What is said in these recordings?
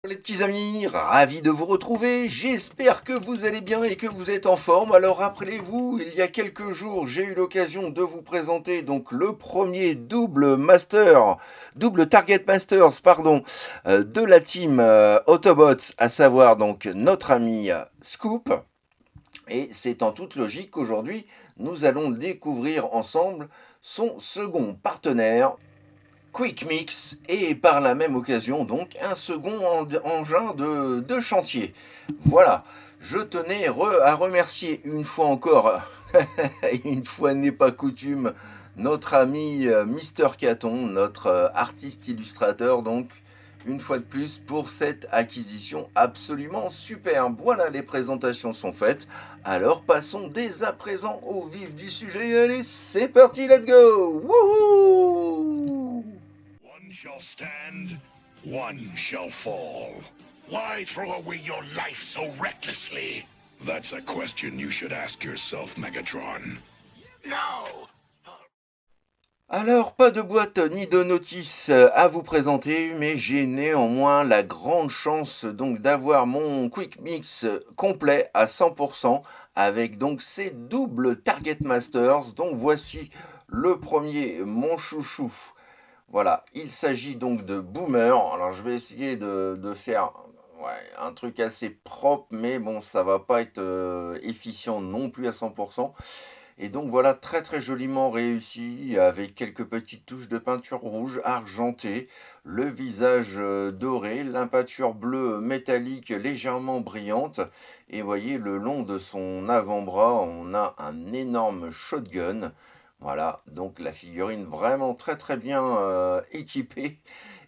Les petits amis, ravi de vous retrouver, j'espère que vous allez bien et que vous êtes en forme. Alors rappelez-vous, il y a quelques jours, j'ai eu l'occasion de vous présenter donc le premier double Target Masters, pardon, de la team Autobots, à savoir donc notre ami Scoop. Et c'est en toute logique qu'aujourd'hui, nous allons découvrir ensemble son second partenaire, Quick Mix, et par la même occasion donc un second engin de chantier. Voilà, je tenais à remercier une fois encore, une fois n'est pas coutume, notre ami Mister Caton, notre artiste illustrateur, donc une fois de plus pour cette acquisition absolument superbe. Voilà, les présentations sont faites, alors passons dès à présent au vif du sujet. Allez, c'est parti, let's go. Wouhou! One shall stand, one shall fall. Why throw away your life so recklessly? That's a question you should ask yourself, Megatron. No! Alors, pas de boîte ni de notice à vous présenter, mais j'ai néanmoins la grande chance donc d'avoir mon Quick Mix complet à 100% avec donc ces doubles Target Masters. Donc voici le premier, mon chouchou. Voilà, il s'agit donc de Boomer. Alors je vais essayer de faire un truc assez propre, mais bon, ça va pas être efficient non plus à 100%. Et donc voilà, très très joliment réussi, avec quelques petites touches de peinture rouge argentée, le visage doré, l'impeinture bleue métallique légèrement brillante. Et voyez, le long de son avant-bras, on a un énorme shotgun. Voilà, donc la figurine vraiment très très bien équipée.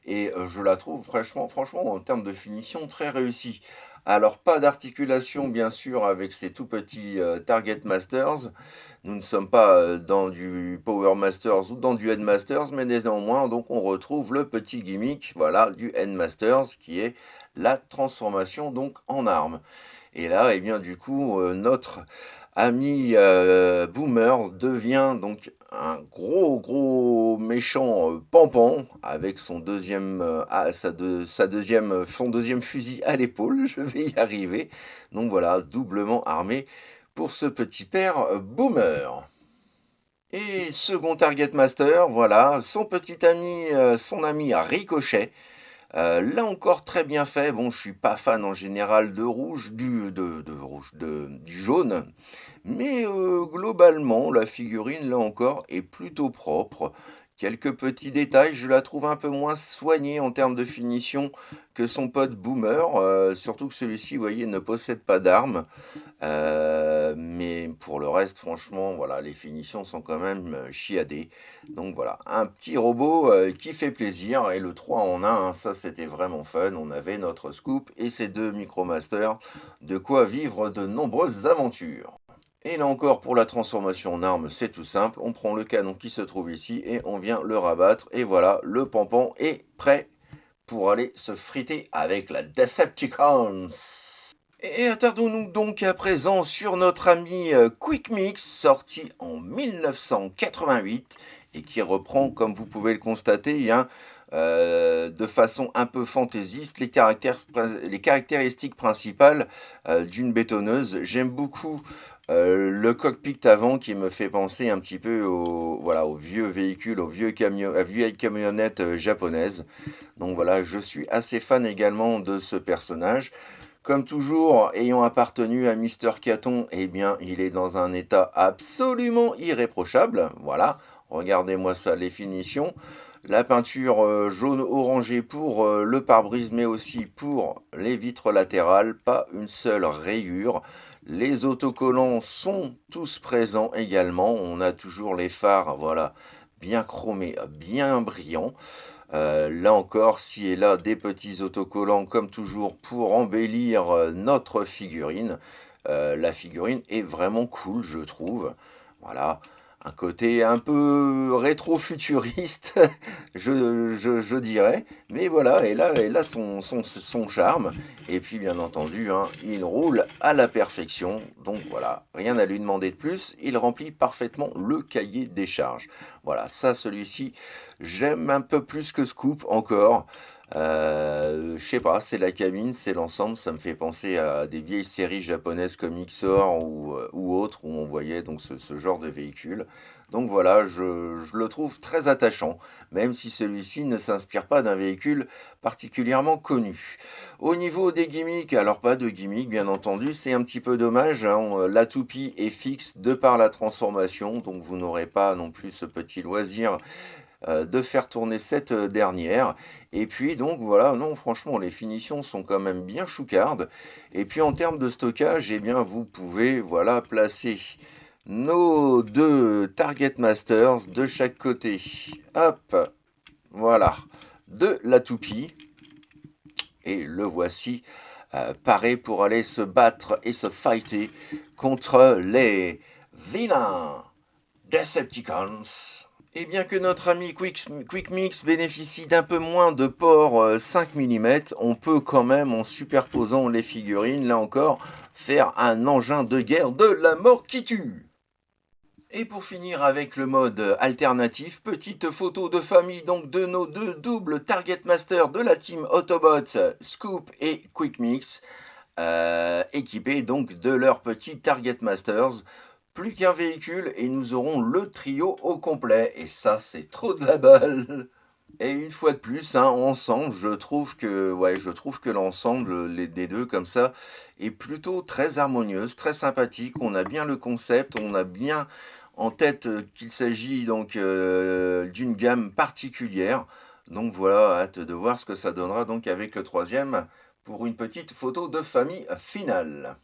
Et je la trouve franchement, en termes de finition, très réussie. Alors, pas d'articulation, bien sûr, avec ces tout petits Target Masters. Nous ne sommes pas dans du Power Masters ou dans du Headmasters, mais néanmoins, donc, on retrouve le petit gimmick, voilà, du Headmasters, qui est la transformation donc en arme. Et là, eh bien, du coup, notre ami Boomer devient donc un gros méchant pampan avec son deuxième, son deuxième fusil à l'épaule. Je vais y arriver. Donc voilà, doublement armé pour ce petit père Boomer. Et second Target Master, voilà, son ami Ricochet. Là encore très bien fait. Bon, je suis pas fan en général de rouge, du jaune, mais globalement, la figurine, là encore, est plutôt propre. Quelques petits détails, je la trouve un peu moins soignée en termes de finition que son pote Boomer, surtout que celui-ci, vous voyez, ne possède pas d'arme. Mais pour le reste, franchement, voilà, les finitions sont quand même chiadées. Donc voilà, un petit robot qui fait plaisir. Et le 3 en 1, hein, ça c'était vraiment fun. On avait notre Scoop et ses deux Micromasters. De quoi vivre de nombreuses aventures. Et là encore, pour la transformation en arme, c'est tout simple. On prend le canon qui se trouve ici et on vient le rabattre. Et voilà, le pampan est prêt pour aller se friter avec la Decepticons. Et attardons-nous donc à présent sur notre ami Quick Mix, sorti en 1988 et qui reprend, comme vous pouvez le constater, hein, de façon un peu fantaisiste, les caractéristiques principales d'une bétonneuse. J'aime beaucoup le cockpit avant qui me fait penser un petit peu aux vieux véhicules, aux vieilles camionnettes japonaises. Donc voilà, je suis assez fan également de ce personnage. Comme toujours, ayant appartenu à Mister Caton, eh bien, il est dans un état absolument irréprochable. Voilà, regardez-moi ça, les finitions. La peinture jaune-orangé pour le pare-brise, mais aussi pour les vitres latérales. Pas une seule rayure. Les autocollants sont tous présents également. On a toujours les phares, voilà, bien chromés, bien brillants. Là encore, ci et là, des petits autocollants comme toujours pour embellir notre figurine. La figurine est vraiment cool, je trouve. Voilà, un côté un peu rétro-futuriste, je dirais. Mais voilà, elle a son charme. Et puis, bien entendu, hein, il roule à la perfection. Donc voilà, rien à lui demander de plus. Il remplit parfaitement le cahier des charges. Voilà, ça, celui-ci, j'aime un peu plus que Scoop encore. Je sais pas, c'est la cabine, c'est l'ensemble, ça me fait penser à des vieilles séries japonaises comme XOR ou autres où on voyait donc ce genre de véhicule. Donc voilà, je le trouve très attachant, même si celui-ci ne s'inspire pas d'un véhicule particulièrement connu. Au niveau des gimmicks, alors pas de gimmicks bien entendu, c'est un petit peu dommage, hein, la toupie est fixe de par la transformation, donc vous n'aurez pas non plus ce petit loisir de faire tourner cette dernière. Et puis donc voilà, non franchement les finitions sont quand même bien choucardes. Et puis en termes de stockage, eh bien vous pouvez voilà placer nos deux Target Masters de chaque côté. Hop, voilà, de la toupie. Et le voici paré pour aller se battre et se fighter contre les vilains Decepticons. Et bien que notre ami Quick Mix bénéficie d'un peu moins de port 5 mm, on peut quand même, en superposant les figurines, là encore, faire un engin de guerre de la mort qui tue. Et pour finir avec le mode alternatif, petite photo de famille donc de nos deux doubles Target Master de la team Autobots, Scoop et Quick Mix, équipés donc de leurs petits Target Masters. Plus qu'un véhicule et nous aurons le trio au complet. Et ça, c'est trop de la balle. Et une fois de plus, hein, ensemble, je trouve que l'ensemble des deux comme ça est plutôt très harmonieuse, très sympathique. On a bien le concept, on a bien en tête qu'il s'agit donc d'une gamme particulière. Donc voilà, hâte de voir ce que ça donnera donc avec le troisième pour une petite photo de famille finale.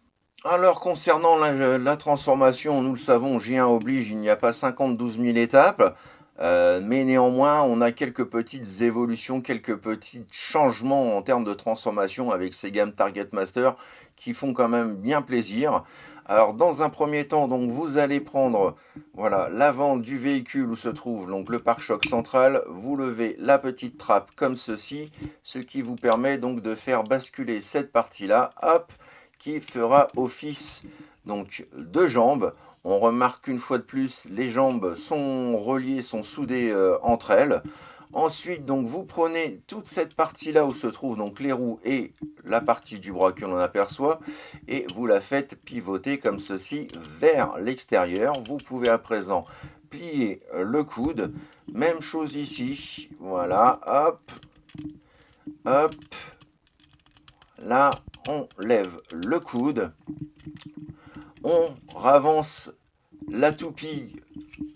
Alors concernant la transformation, nous le savons, J1 oblige, il n'y a pas 52 000 étapes, mais néanmoins on a quelques petites évolutions, quelques petits changements en termes de transformation avec ces gammes Target Master qui font quand même bien plaisir. Alors dans un premier temps, donc vous allez prendre voilà l'avant du véhicule où se trouve donc le pare-choc central, vous levez la petite trappe comme ceci, ce qui vous permet donc de faire basculer cette partie-là, hop, qui fera office donc de jambes. On remarque qu'une fois de plus, les jambes sont reliées, sont soudées entre elles. Ensuite, donc, vous prenez toute cette partie-là où se trouvent donc les roues et la partie du bras que l'on aperçoit et vous la faites pivoter comme ceci vers l'extérieur. Vous pouvez à présent plier le coude. Même chose ici. Voilà, hop, hop. Là, on lève le coude. On ravance la toupie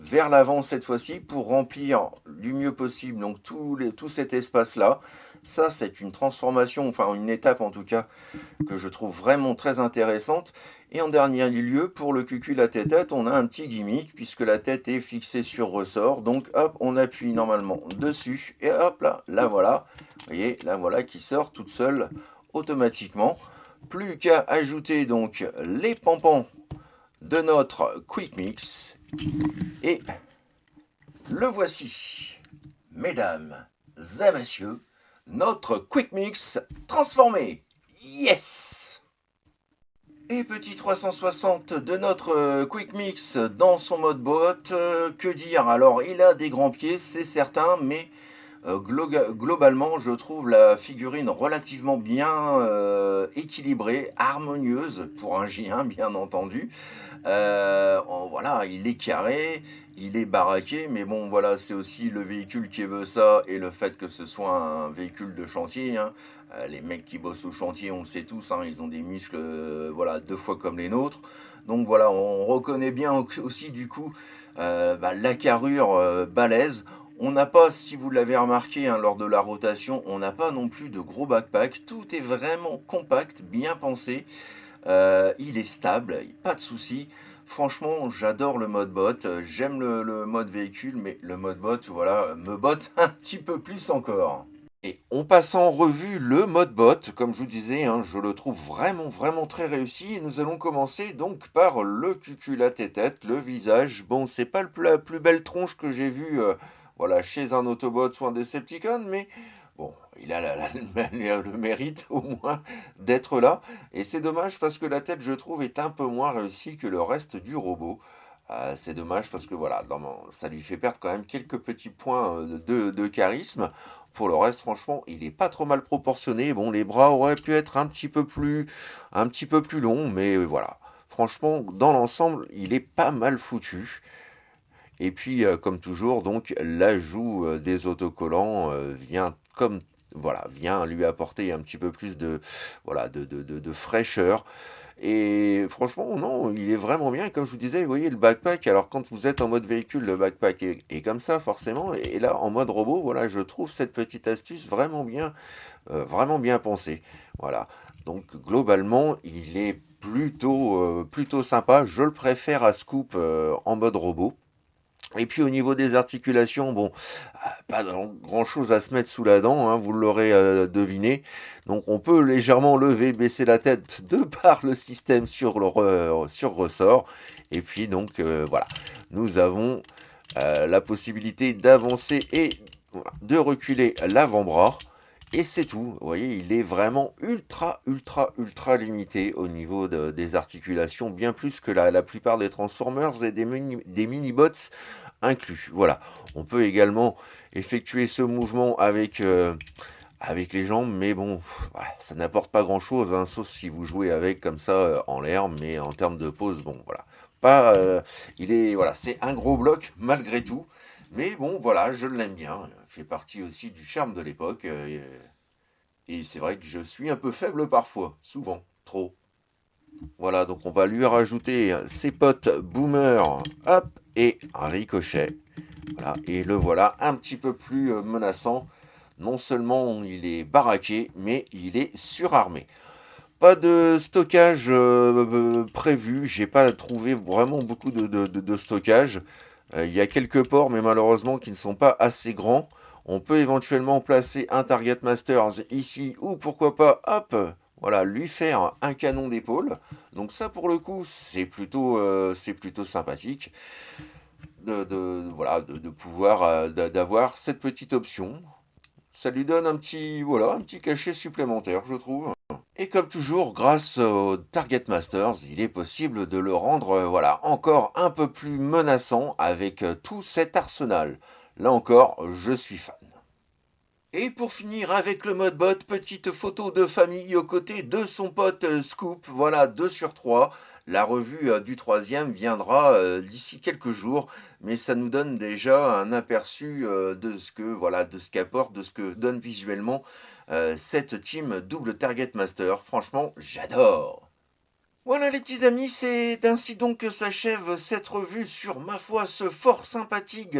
vers l'avant cette fois-ci pour remplir du mieux possible donc tout cet espace-là. Ça, c'est une transformation, enfin une étape en tout cas, que je trouve vraiment très intéressante. Et en dernier lieu, pour le cucul à tête-tête, on a un petit gimmick, puisque la tête est fixée sur ressort. Donc hop, on appuie normalement dessus, et hop là, la voilà. Vous voyez, la voilà qui sort toute seule automatiquement. Plus qu'à ajouter donc les pompons de notre Quick Mix. Et le voici, mesdames et messieurs, notre Quick Mix transformé. Yes! Et petit 360 de notre Quick Mix dans son mode bot, que dire? Alors il a des grands pieds, c'est certain, mais globalement je trouve la figurine relativement bien équilibrée, harmonieuse pour un J1 bien entendu. Voilà, il est carré, il est baraqué, mais bon, voilà, c'est aussi le véhicule qui veut ça et le fait que ce soit un véhicule de chantier, hein. Les mecs qui bossent au chantier, on le sait tous, hein, ils ont des muscles, voilà, 2 fois comme les nôtres. Donc voilà, on reconnaît bien aussi du coup la carrure balèze. On n'a pas, si vous l'avez remarqué hein, lors de la rotation, on n'a pas non plus de gros backpack. Tout est vraiment compact, bien pensé. Il est stable, pas de souci. Franchement, j'adore le mode bot. J'aime le mode véhicule, mais le mode bot, voilà, me botte un petit peu plus encore. Et on passe en revue le mode bot, comme je vous disais, hein, je le trouve vraiment, vraiment très réussi. Et nous allons commencer donc par le cucul à tête, le visage. Bon, c'est pas la plus belle tronche que j'ai vue voilà, chez un Autobot ou un Decepticon, mais bon, il a le mérite au moins d'être là. Et c'est dommage parce que la tête, je trouve, est un peu moins réussie que le reste du robot. C'est dommage parce que voilà, ça lui fait perdre quand même quelques petits points de charisme. Pour le reste, franchement, il est pas trop mal proportionné. Bon, les bras auraient pu être un petit peu plus longs, mais voilà. Franchement, dans l'ensemble, il est pas mal foutu. Et puis, comme toujours, donc l'ajout des autocollants vient comme voilà, vient lui apporter un petit peu plus de voilà de fraîcheur. Et franchement, non, il est vraiment bien. Et comme je vous disais, vous voyez le backpack. Alors quand vous êtes en mode véhicule, le backpack est comme ça forcément. Et là, en mode robot, voilà, je trouve cette petite astuce vraiment bien pensée. Voilà. Donc globalement, il est plutôt sympa. Je le préfère à Scoop en mode robot. Et puis au niveau des articulations, bon, pas grand chose à se mettre sous la dent, hein, vous l'aurez deviné. Donc on peut légèrement lever, baisser la tête de par le système sur ressort. Et puis donc voilà, nous avons la possibilité d'avancer et voilà, de reculer l'avant-bras. Et c'est tout. Vous voyez, il est vraiment ultra limité au niveau des articulations, bien plus que la plupart des Transformers et des mini-bots inclus. Voilà. On peut également effectuer ce mouvement avec les jambes, mais bon, voilà, ça n'apporte pas grand-chose, hein, sauf si vous jouez avec comme ça en l'air, mais en termes de pose, bon, voilà. Pas, voilà, c'est un gros bloc malgré tout, mais bon, voilà, je l'aime bien. Il fait partie aussi du charme de l'époque, et c'est vrai que je suis un peu faible parfois, souvent, trop. Voilà, donc on va lui rajouter ses potes Boomer, hop, et un Ricochet. Voilà, et le voilà un petit peu plus menaçant. Non seulement il est baraqué, mais il est surarmé. Pas de stockage prévu, j'ai pas trouvé vraiment beaucoup de stockage. Il y a quelques ports, mais malheureusement qui ne sont pas assez grands. On peut éventuellement placer un Target Masters ici, ou pourquoi pas, hop, voilà, lui faire un canon d'épaule. Donc ça, pour le coup, c'est plutôt sympathique voilà, de pouvoir d'avoir cette petite option. Ça lui donne un petit cachet supplémentaire, je trouve. Et comme toujours, grâce au Target Masters, il est possible de le rendre voilà, encore un peu plus menaçant avec tout cet arsenal. Là encore, je suis fan. Et pour finir avec le mode bot, petite photo de famille aux côtés de son pote Scoop, voilà 2 sur 3. La revue du troisième viendra d'ici quelques jours, mais ça nous donne déjà un aperçu de ce qu'apporte, de ce que donne visuellement cette team double Target Master. Franchement, j'adore. Voilà les petits amis, c'est ainsi donc que s'achève cette revue sur, ma foi, ce fort sympathique,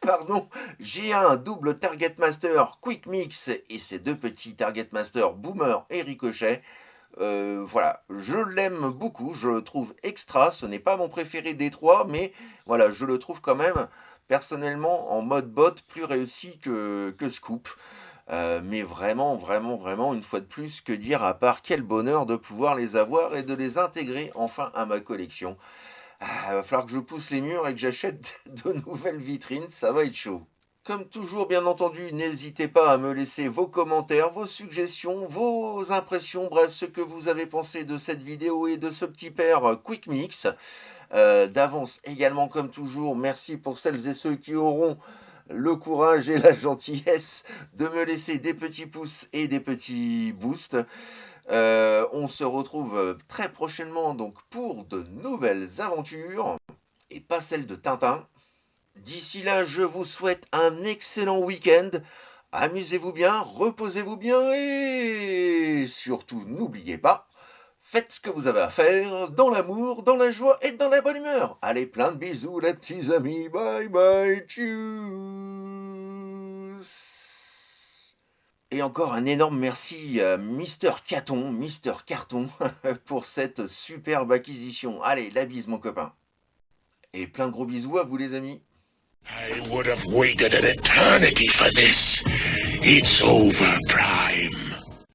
pardon, G1 double Target Master Quick Mix et ses deux petits Target Master Boomer et Ricochet. Voilà, je l'aime beaucoup, je le trouve extra, ce n'est pas mon préféré des trois, mais voilà, je le trouve quand même personnellement en mode bot plus réussi que Scoop. Mais vraiment, une fois de plus, que dire à part quel bonheur de pouvoir les avoir et de les intégrer enfin à ma collection. Ah, va falloir que je pousse les murs et que j'achète de nouvelles vitrines, ça va être chaud. Comme toujours, bien entendu, n'hésitez pas à me laisser vos commentaires, vos suggestions, vos impressions, bref, ce que vous avez pensé de cette vidéo et de ce petit pair Quick Mix. D'avance également, comme toujours, merci pour celles et ceux qui auront le courage et la gentillesse de me laisser des petits pouces et des petits boosts. On se retrouve très prochainement donc pour de nouvelles aventures et pas celles de Tintin. D'ici là, je vous souhaite un excellent week-end. Amusez-vous bien, reposez-vous bien et surtout n'oubliez pas, faites ce que vous avez à faire dans l'amour, dans la joie et dans la bonne humeur. Allez, plein de bisous les petits amis. Bye bye, tchuss. Et encore un énorme merci à Mister Carton, pour cette superbe acquisition. Allez, la bise mon copain. Et plein de gros bisous à vous les amis. I would have waited an eternity for this. It's over,